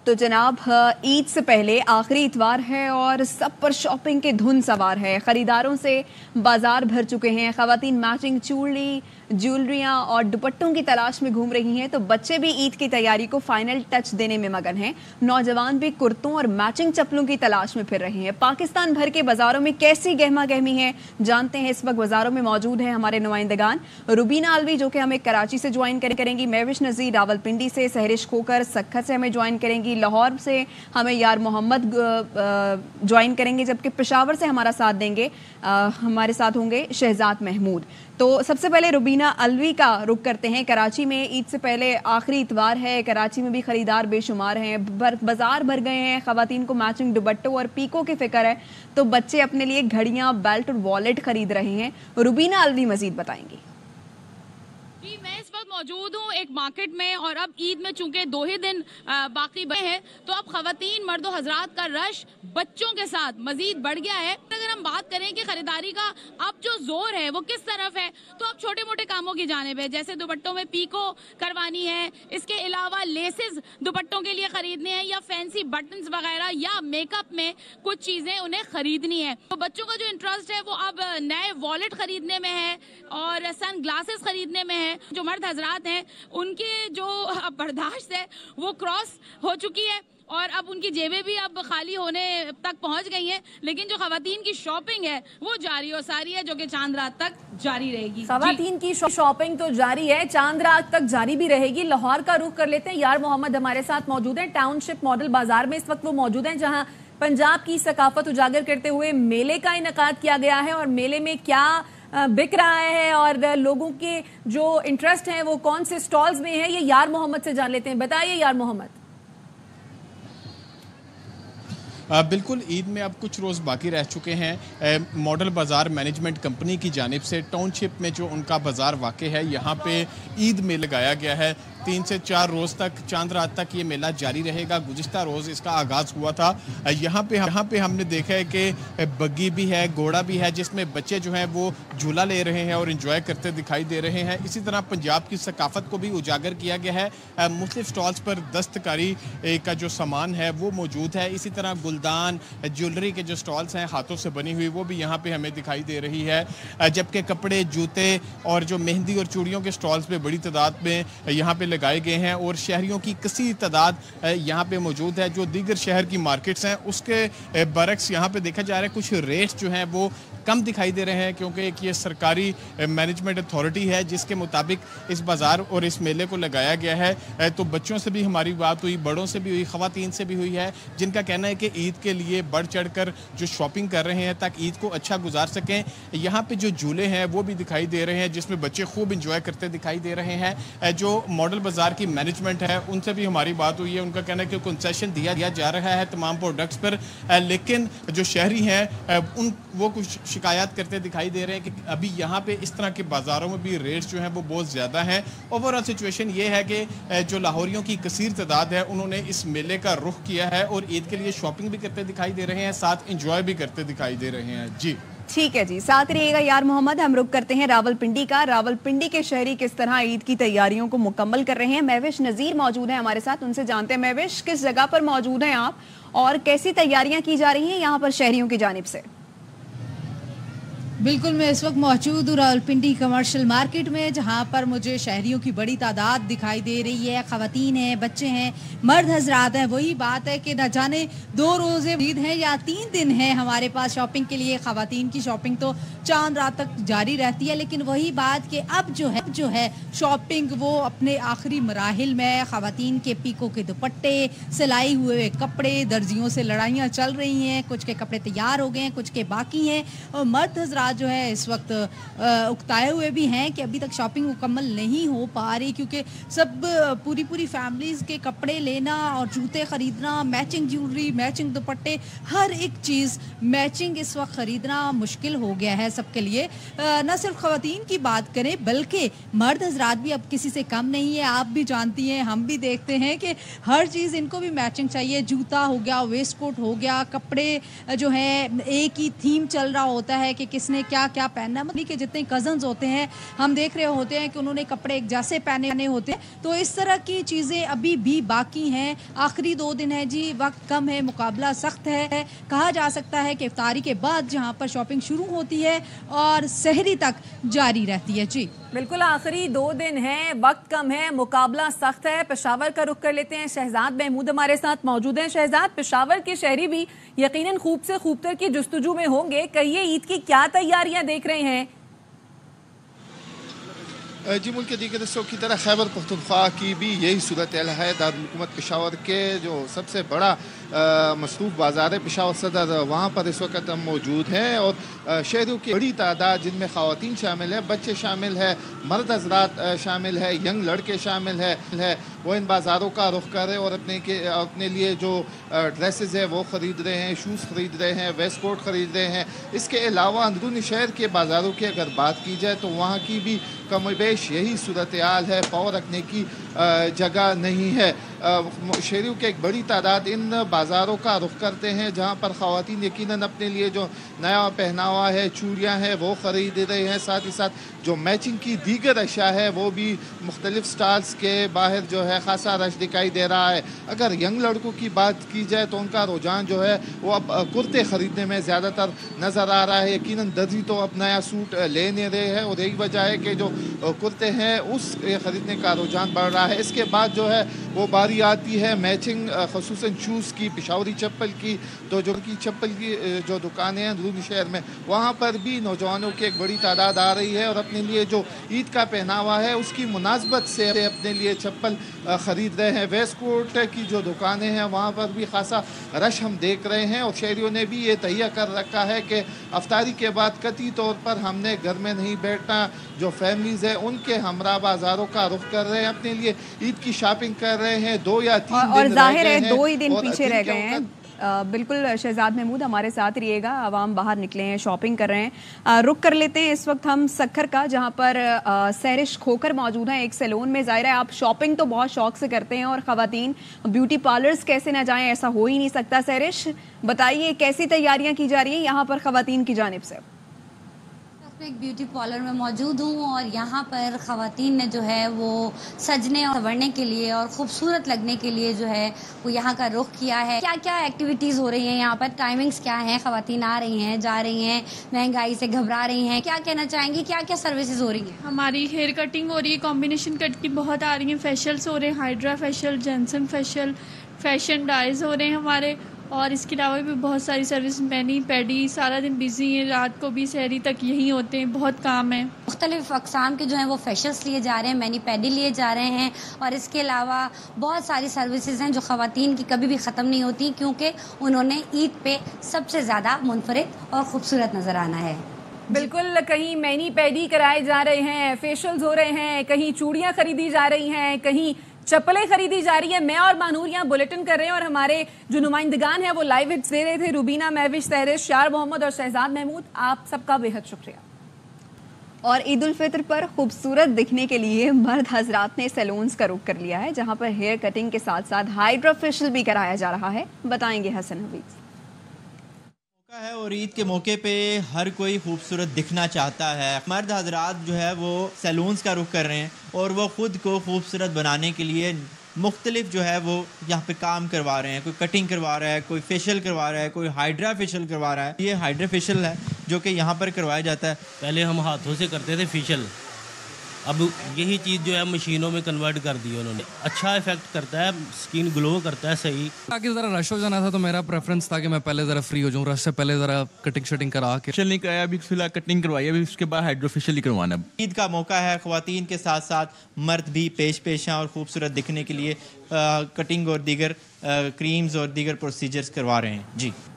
तो जनाब ईद से पहले आखिरी इतवार है और सब पर शॉपिंग के धुन सवार है। खरीदारों से बाजार भर चुके हैं। खवातीन मैचिंग चूड़ी, ज्वेलरियां और दुपट्टों की तलाश में घूम रही हैं, तो बच्चे भी ईद की तैयारी को फाइनल टच देने में मगन हैं। नौजवान भी कुर्तों और मैचिंग चप्पलों की तलाश में फिर रहे हैं। पाकिस्तान भर के बाजारों में कैसी गहमा गहमी है जानते हैं। इस वक्त बाजारों में मौजूद हैं हमारे नुमाइंदगान रुबीना अलवी जो कि हमें कराची से ज्वाइन करेंगी, महविश नज़ीर रावलपिंडी से, सहरिश खोकर सक्खत से हमें ज्वाइन करेंगी, लाहौर से हमें यार मोहम्मद ज्वाइन करेंगे, जबकि पेशावर से हमारा साथ देंगे हमारे साथ होंगे शहजाद महमूद। तो सबसे पहले रुबीना अलवी का रुख करते हैं। कराची में ईद से पहले आखिरी इतवार है, कराची में भी खरीदार बेशुमार हैं, बाजार भर गए हैं। खवातीन को मैचिंग दुपट्टों और पीको की फिक्र है, तो बच्चे अपने लिए घड़ियां, बेल्ट और वॉलेट खरीद रहे हैं। रुबीना अलवी मजीद बताएंगी। जी, मैं इस वक्त मौजूद हूँ एक मार्केट में, और अब ईद में चूंकि 2 ही दिन बाकी बचे हैं, तो अब खवातीन मर्दो हजरात का रश बच्चों के साथ मजीद बढ़ गया है। अगर हम बात करें कि खरीदारी का अब जो जोर है वो किस तरफ है, तो अब छोटे मोटे कामों की जानिब है, जैसे दुपट्टों में पीको करवानी है, इसके अलावा लेसेस दुपट्टों के लिए खरीदने हैं, या फैंसी बटन्स वगैरह, या मेकअप में कुछ चीजें उन्हें खरीदनी है। तो बच्चों का जो इंटरेस्ट है वो अब नए वॉलेट खरीदने में है और सन ग्लासेस खरीदने में है। जो मर्द हजरात हैं उनके जो बर्दाश्त है वो क्रॉस हो चुकी है और अब उनकी जेबें भी अब खाली होने तक पहुंच गई हैं, लेकिन जो खवातीन की शॉपिंग है वो जारी और सारी है, जो कि चांद रात तक जारी रहेगी। खवातीन की शॉपिंग तो जारी है, चांद रात तक जारी भी रहेगी। लाहौर का रुख कर लेते हैं, यार मोहम्मद हमारे साथ मौजूद हैं। टाउनशिप मॉडल बाजार में इस वक्त वो मौजूद हैं, जहां पंजाब की सकाफत उजागर करते हुए मेले का इनेकाद किया गया है। और मेले में क्या बिक रहा है और लोगों के जो इंटरेस्ट है वो कौन से स्टॉल्स में है, ये यार मोहम्मद से जान लेते हैं। बताइए यार मोहम्मद। बिल्कुल, ईद में अब कुछ रोज़ बाकी रह चुके हैं। मॉडल बाज़ार मैनेजमेंट कंपनी की जानिब से टाउनशिप में जो उनका बाज़ार वाक़ है, यहाँ पे ईद में लगाया गया है। 3 से 4 रोज़ तक, चांद रात तक ये मेला जारी रहेगा। गुज़िश्ता रोज़ इसका आगाज़ हुआ था। यहाँ पे हमने देखा है कि बग्गी भी है, घोड़ा भी है, जिसमें बच्चे जो हैं वो झूला ले रहे हैं और इंजॉय करते दिखाई दे रहे हैं। इसी तरह पंजाब की सकाफ़त को भी उजागर किया गया है। मुख्तलिफ स्टॉल्स पर दस्तकारी का जो सामान है वो मौजूद है। इसी तरह गुलदान, ज्वेलरी के जो स्टॉल्स हैं हाथों से बनी हुई, वो भी यहाँ पे हमें दिखाई दे रही है। जबकि कपड़े, जूते और जो मेहंदी और चूड़ियों के स्टॉल्स पे बड़ी तादाद में यहाँ पे लगाए गए हैं, और शहरियों की कसीर तादाद यहाँ पे मौजूद है। जो दीगर शहर की मार्केट्स हैं उसके बरक्स यहाँ पे देखा जा रहा है कुछ रेट्स जो हैं वो कम दिखाई दे रहे हैं, क्योंकि एक ये सरकारी मैनेजमेंट अथॉरिटी है जिसके मुताबिक इस बाज़ार और इस मेले को लगाया गया है। तो बच्चों से भी हमारी बात हुई, बड़ों से भी हुई, ख़वातीन से भी हुई है, जिनका कहना है कि ईद के लिए बढ़ चढ़ कर जो शॉपिंग कर रहे हैं ताकि ईद को अच्छा गुजार सकें। यहाँ पे जो झूले हैं वो भी दिखाई दे रहे हैं, जिसमें बच्चे खूब इंजॉय करते दिखाई दे रहे हैं। जो मॉडल बाज़ार की मैनेजमेंट है उनसे भी हमारी बात हुई है। उनका कहना है कि कंसेशन दिया जा रहा है तमाम प्रोडक्ट्स पर, लेकिन जो शहरी हैं वो कुछ शिकायत करते दिखाई दे रहे हैं कि अभी यहाँ पे इस तरह के बाज़ारों में भी रेट्स जो हैं वो बहुत ज़्यादा हैं। ओवरऑल सिचुएशन ये है कि जो लाहौरियों की कसीर तादाद है उन्होंने इस मेले का रुख किया है और ईद के लिए शॉपिंग भी करते दिखाई दे रहे हैं, साथ इंजॉय भी करते दिखाई दे रहे हैं। जी ठीक है जी, साथ रहिएगा यार मोहम्मद। हम रुख करते हैं रावलपिंडी का। रावलपिंडी के शहरी किस तरह ईद की तैयारियों को मुकम्मल कर रहे हैं। महविश नज़ीर मौजूद है हमारे साथ, उनसे जानते हैं। महविश, किस जगह पर मौजूद हैं आप और कैसी तैयारियां की जा रही हैं यहाँ पर शहरियों की जानिब से? बिल्कुल, मैं इस वक्त मौजूद हूँ रावलपिंडी कमर्शियल मार्केट में, जहाँ पर मुझे शहरियों की बड़ी तादाद दिखाई दे रही है। ख़वातीन हैं, बच्चे हैं, मर्द हजरात हैं। वही बात है कि न जाने 2 रोज़े ईद हैं या 3 दिन हैं हमारे पास शॉपिंग के लिए। ख़वातीन की शॉपिंग तो चांद रात तक जारी रहती है, लेकिन वही बात कि अब जो है शॉपिंग वो अपने आखिरी मराहिल में। ख़वातीन के पीको के दुपट्टे, सिलाई हुए कपड़े, दर्जियों से लड़ाइयाँ चल रही हैं। कुछ के कपड़े तैयार हो गए हैं, कुछ के बाकी हैं, और मर्द हजरात जो है इस वक्त उकताए हुए भी हैं कि अभी तक शॉपिंग मुकम्मल नहीं हो पा रही, क्योंकि सब पूरी फैमिलीज के कपड़े लेना और जूते खरीदना, मैचिंग ज्वेलरी, मैचिंग दुपट्टे, हर एक चीज़ मैचिंग इस वक्त खरीदना मुश्किल हो गया है सबके लिए। न सिर्फ ख़वातीन की बात करें बल्कि मर्द हजरात भी अब किसी से कम नहीं है। आप भी जानती हैं, हम भी देखते हैं कि हर चीज़ इनको भी मैचिंग चाहिए। जूता हो गया, वेस्ट कोट हो गया, कपड़े जो है एक ही थीम चल रहा होता है कि किसने किसने क्या क्या पहनना है। मतलब के जितने कजन्स होते हैं हम देख रहे होते हैं कि उन्होंने कपड़े एक जैसे पहने होते हैं। तो इस तरह की चीज़ें अभी भी बाकी हैं। आखिरी 2 दिन है जी, वक्त कम है, मुकाबला सख्त है। कहा जा सकता है कि इफ्तारी के बाद जहाँ पर शॉपिंग शुरू होती है और सहरी तक जारी रहती है। जी बिल्कुल, आखिरी 2 दिन हैं, वक्त कम है, मुकाबला सख्त है। पेशावर का रुख कर लेते हैं। शहजाद महमूद हमारे साथ मौजूद हैं। शहजाद, पेशावर के शहरी भी यकीनन खूब से खूबतर की जुस्तजू में होंगे। कहिए ईद की क्या तैयारियां देख रहे हैं? जी, मुल्क के दीगर हिस्सों की तरह खैबर पख्तूनख्वा की भी यही सूरत है। दारुल-हुकूमत पेशावर के जो सबसे बड़ा मसरूफ़ बाज़ार है पेशावर सदर, वहाँ पर इस वक्त हम मौजूद हैं और शहरियों की बड़ी तादाद जिनमें ख़वातीन शामिल है, बच्चे शामिल है, मर्द हज़रात शामिल है, यंग लड़के शामिल है, वो इन बाज़ारों का रुख कर रहे हैं और अपने लिए जो ड्रेसेस है वो ख़रीद रहे हैं, शूज़ ख़रीद रहे हैं, वेस्ट कोट ख़रीद रहे हैं। इसके अलावा अंदरूनी शहर के बाज़ारों की अगर बात की जाए तो वहाँ की भी कम बेश यही सूरत हाल है। पाँव रखने की जगह नहीं है। शहरियों की एक बड़ी तादाद इन बाज़ारों का रुख करते हैं जहाँ पर ख़वातीन यकीनन अपने लिए जो नया पहनावा है, चूड़ियाँ हैं, वो ख़रीद रहे हैं। साथ ही साथ जो मैचिंग की दीगर अशिया है वो भी मुख्तलिफ स्टॉल्स के बाहर जो है ख़ासा रश दिखाई दे रहा है। अगर यंग लड़कों की बात की जाए तो उनका रुझान जो है वो अब कुर्ते ख़रीदने में ज़्यादातर नज़र आ रहा है। यकीनन दर्जी तो अब नया सूट ले नहीं रहे हैं और यही वजह है कि जो कुर्ते हैं उस ख़रीदने का रुझान बढ़ रहा है। इसके बाद जो है वो बारी आती है मैचिंग ख़ुसूसन शूज़ की, पेशावरी चप्पल की। तो जो की चप्पल की जो दुकानें हैं अंदरूनी शहर में, वहाँ पर भी नौजवानों की एक बड़ी तादाद आ रही है और अपने लिए जो ईद का पहनावा है उसकी मुनासबत से अपने लिए चप्पल ख़रीद रहे हैं। वेस्ट कोट की जो दुकानें हैं वहाँ पर भी ख़ासा रश हम देख रहे हैं और शहरियों ने भी ये तहिया कर रखा है कि अफ्तारी के बाद कतई तौर पर हमने घर में नहीं बैठना। जो फैमिलीज़ हैं उनके हमरा बाज़ारों का रुख कर रहे हैं, अपने लिए ईद की शॉपिंग कर रहे हैं। 2 या 3 दिन और जाहिर है 2 ही दिन और पीछे रह गए हैं। बिल्कुल शहजाद महमूद हमारे साथ रहिएगा। आवाम बाहर निकले हैं, शॉपिंग कर रहे हैं। रुक कर लेते हैं इस वक्त हम सक्खर का, जहां पर सहरिश खोकर मौजूद हैं एक सैलून में। जाहिर है आप शॉपिंग तो बहुत शौक से करते हैं और ख़वातीन ब्यूटी पार्लर्स कैसे ना जाएं, ऐसा हो ही नहीं सकता। सहरिश, बताइए कैसी तैयारियां की जा रही हैं यहाँ पर ख़वातीन की जानिब से? एक ब्यूटी पार्लर में मौजूद हूँ और यहाँ पर ख़वातीन ने जो है वो सजने और संवरने के लिए और ख़ूबसूरत लगने के लिए जो है वो यहाँ का रुख किया है। क्या क्या एक्टिविटीज़ हो रही हैं यहाँ पर, टाइमिंग्स क्या हैं, ख़वातीन आ रही हैं, जा रही हैं, महंगाई से घबरा रही हैं, क्या कहना चाहेंगी, क्या क्या सर्विसेज हो रही हैं? हमारी हेयर कटिंग हो रही है, कॉम्बिनेशन कट की बहुत आ रही हैं, फेशियल्स हो रहे हैं, हाइड्रा फेशियल, जेंसन फेशियल, फैशन डाइज हो रहे हैं हमारे। और इसके अलावा भी बहुत सारी सर्विस, मैनी पेडी, सारा दिन बिजी हैं, रात को भी सहरी तक यहीं होते हैं, बहुत काम है। मुख्तलिफ अक़साम के जो हैं वो फेशियल्स लिए जा रहे हैं, मैनी पेडी लिए जा रहे हैं और इसके अलावा बहुत सारी सर्विसेज हैं जो ख़वातीन की कभी भी ख़त्म नहीं होती, क्योंकि उन्होंने ईद पे सबसे ज़्यादा मुनफरिद और ख़ूबसूरत नज़र आना है। बिल्कुल, कहीं मैनी पेडी कराए जा रहे हैं, फेशियल्स हो रहे हैं, कहीं चूड़ियाँ खरीदी जा रही हैं, कहीं चप्पलें खरीदी जा रही है। मैं और मानूर यहाँ बुलेटिन कर रहे हैं और हमारे जो नुमाइंदगान हैं वो लाइव हिट्स दे रहे थे। रुबीना, महविश, सहरिश, यार मोहम्मद और शहजाद महमूद, आप सबका बेहद शुक्रिया। और ईद उल फितर पर खूबसूरत दिखने के लिए मर्द हजरात ने सैलून्स का रुख कर लिया है, जहां पर हेयर कटिंग के साथ साथ हाइड्रा फेशियल भी कराया जा रहा है। बताएंगे हसन हफीज है। और ईद के मौके पे हर कोई खूबसूरत दिखना चाहता है। मर्द हजरात जो है वो सैलून्स का रुख कर रहे हैं और वो ख़ुद को खूबसूरत बनाने के लिए मुख्तलिफ जो है वो यहाँ पे काम करवा रहे हैं। कोई कटिंग करवा रहा है, कोई फेशियल करवा रहा है, कोई हाइड्रा फेशियल करवा रहा है। ये हाइड्रा फेशियल है जो कि यहाँ पर करवाया जाता है। पहले हम हाथों से करते थे फेशियल, अब यही चीज़ जो है मशीनों में कन्वर्ट कर दी उन्होंने। अच्छा इफेक्ट करता है, स्किन ग्लो करता है सही। ताकि ज़रा रश हो जाना था तो मेरा प्रेफरेंस था कि मैं पहले ज़रा फ्री हो जाऊँ, रश से पहले ज़रा कटिंग शटिंग करा के। फेशियल नहीं कराया, अभी फिलहाल कटिंग करवाई, अभी उसके बाद हाइड्रो फेशियल ही करवाना। ईद का मौका है, ख़वातीन के साथ साथ मर्द भी पेश पेश हैं और खूबसूरत दिखने के लिए कटिंग और दीगर क्रीम्स और दीगर प्रोसीजर्स करवा रहे हैं। जी।